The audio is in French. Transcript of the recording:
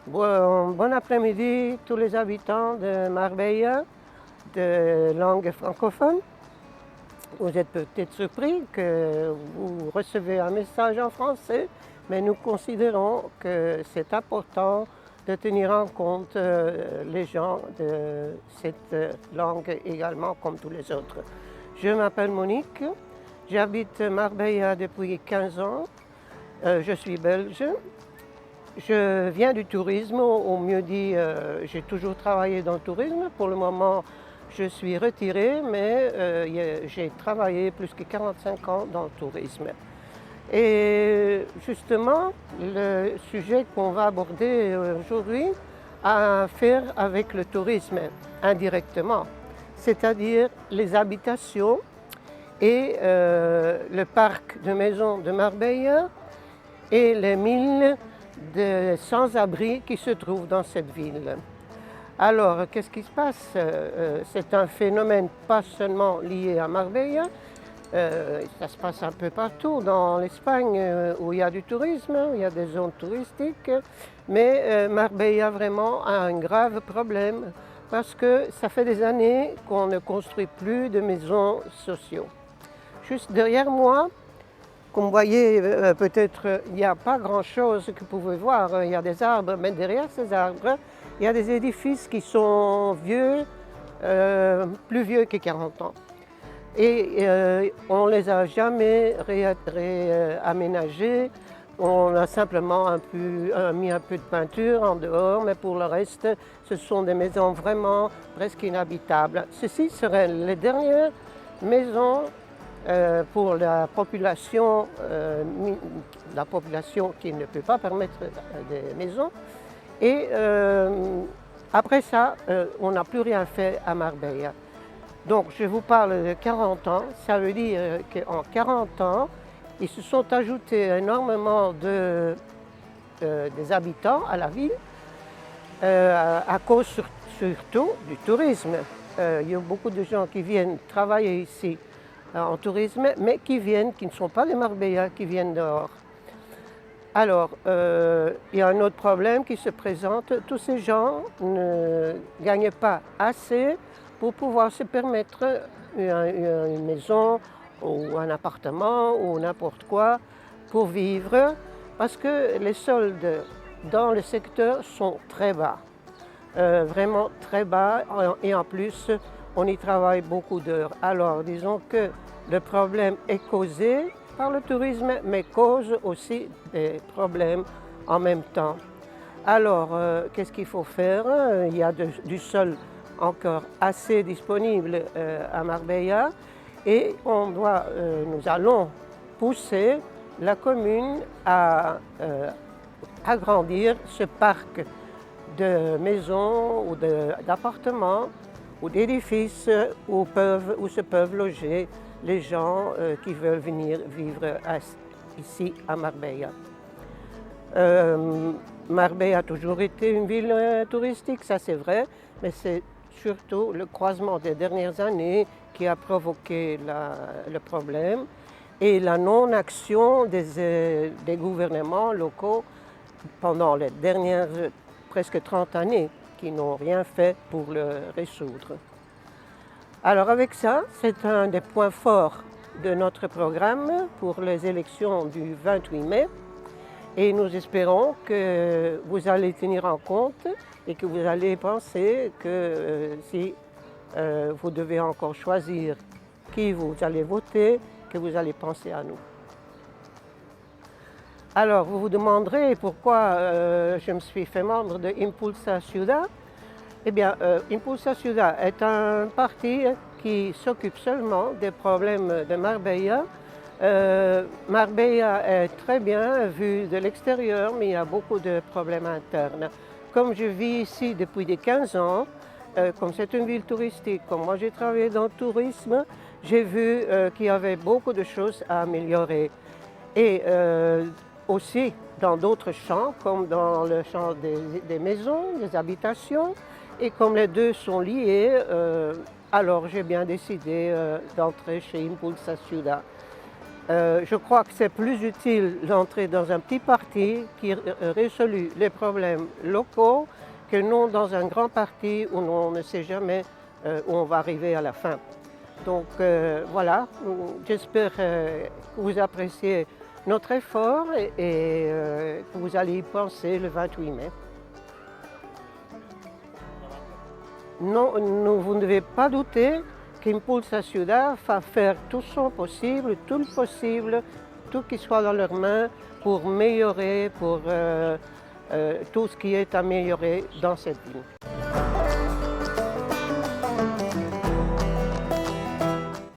Bon après-midi tous les habitants de Marbella, de langue francophone. Vous êtes peut-être surpris que vous recevez un message en français, mais nous considérons que c'est important de tenir en compte les gens de cette langue également comme tous les autres. Je m'appelle Monique, j'habite Marbella depuis 15 ans, je suis belge. Je viens du tourisme, ou mieux dit, j'ai toujours travaillé dans le tourisme. Pour le moment, je suis retirée, mais j'ai travaillé plus que 45 ans dans le tourisme. Et justement, le sujet qu'on va aborder aujourd'hui a à faire avec le tourisme indirectement, c'est-à-dire les habitations et le parc de maisons de Marbella et les 1000 de sans-abri qui se trouvent dans cette ville. Alors, qu'est-ce qui se passe? C'est un phénomène pas seulement lié à Marbella, ça se passe un peu partout dans l'Espagne où il y a du tourisme, où il y a des zones touristiques, mais Marbella vraiment a un grave problème parce que ça fait des années qu'on ne construit plus de maisons sociaux. Juste derrière moi, comme vous voyez, peut-être il n'y a pas grand-chose que vous pouvez voir. Il y a des arbres, mais derrière ces arbres, il y a des édifices qui sont vieux, plus vieux que 40 ans. Et on ne les a jamais réaménagés. On a simplement mis un peu de peinture en dehors, mais pour le reste, ce sont des maisons vraiment presque inhabitables. Ceci seraient les dernières maisons pour la population qui ne peut pas permettre des maisons. Et après ça, on n'a plus rien fait à Marbella. Donc je vous parle de 40 ans, ça veut dire qu'en 40 ans, ils se sont ajoutés énormément des habitants à la ville, à cause surtout du tourisme. Il y a beaucoup de gens qui viennent travailler ici en tourisme, mais qui ne sont pas des Marbella, qui viennent dehors. Alors, il y a un autre problème qui se présente. Tous ces gens ne gagnent pas assez pour pouvoir se permettre une maison ou un appartement ou n'importe quoi pour vivre, parce que les soldes dans le secteur sont très bas, vraiment très bas, et en plus, on y travaille beaucoup d'heures. Alors, disons que le problème est causé par le tourisme, mais cause aussi des problèmes en même temps. Alors, qu'est-ce qu'il faut faire? Il y a du sol encore assez disponible à Marbella, et nous allons pousser la commune à agrandir ce parc de maisons ou d'appartements ou d'édifices où se peuvent loger les gens qui veulent venir vivre ici à Marbella. Marbella a toujours été une ville touristique, ça c'est vrai, mais c'est surtout le croisement des dernières années qui a provoqué le problème, et la non-action des gouvernements locaux pendant les dernières presque 30 années, qui n'ont rien fait pour le résoudre. Alors avec ça, c'est un des points forts de notre programme pour les élections du 28 mai. Et nous espérons que vous allez tenir en compte et que vous allez penser que si vous devez encore choisir qui vous allez voter, que vous allez penser à nous. Alors, vous vous demanderez pourquoi je me suis fait membre de Impulsa Ciudad. Eh bien, Impulsa Ciudad est un parti qui s'occupe seulement des problèmes de Marbella. Marbella est très bien vue de l'extérieur, mais il y a beaucoup de problèmes internes. Comme je vis ici depuis 15 ans, comme c'est une ville touristique, comme moi j'ai travaillé dans le tourisme, j'ai vu qu'il y avait beaucoup de choses à améliorer. Et aussi dans d'autres champs, comme dans le champ des maisons, des habitations, et comme les deux sont liés, alors j'ai bien décidé d'entrer chez Impulsa Ciudad. Je crois que c'est plus utile d'entrer dans un petit parti qui résout les problèmes locaux que non dans un grand parti où on ne sait jamais où on va arriver à la fin. Donc voilà, j'espère que vous appréciez notre effort et que vous allez y penser le 28 mai. Non, vous ne devez pas douter qu'Impulsa Ciudad va faire tout son possible, tout le possible, tout qui soit dans leurs mains pour améliorer, pour tout ce qui est amélioré dans cette ville.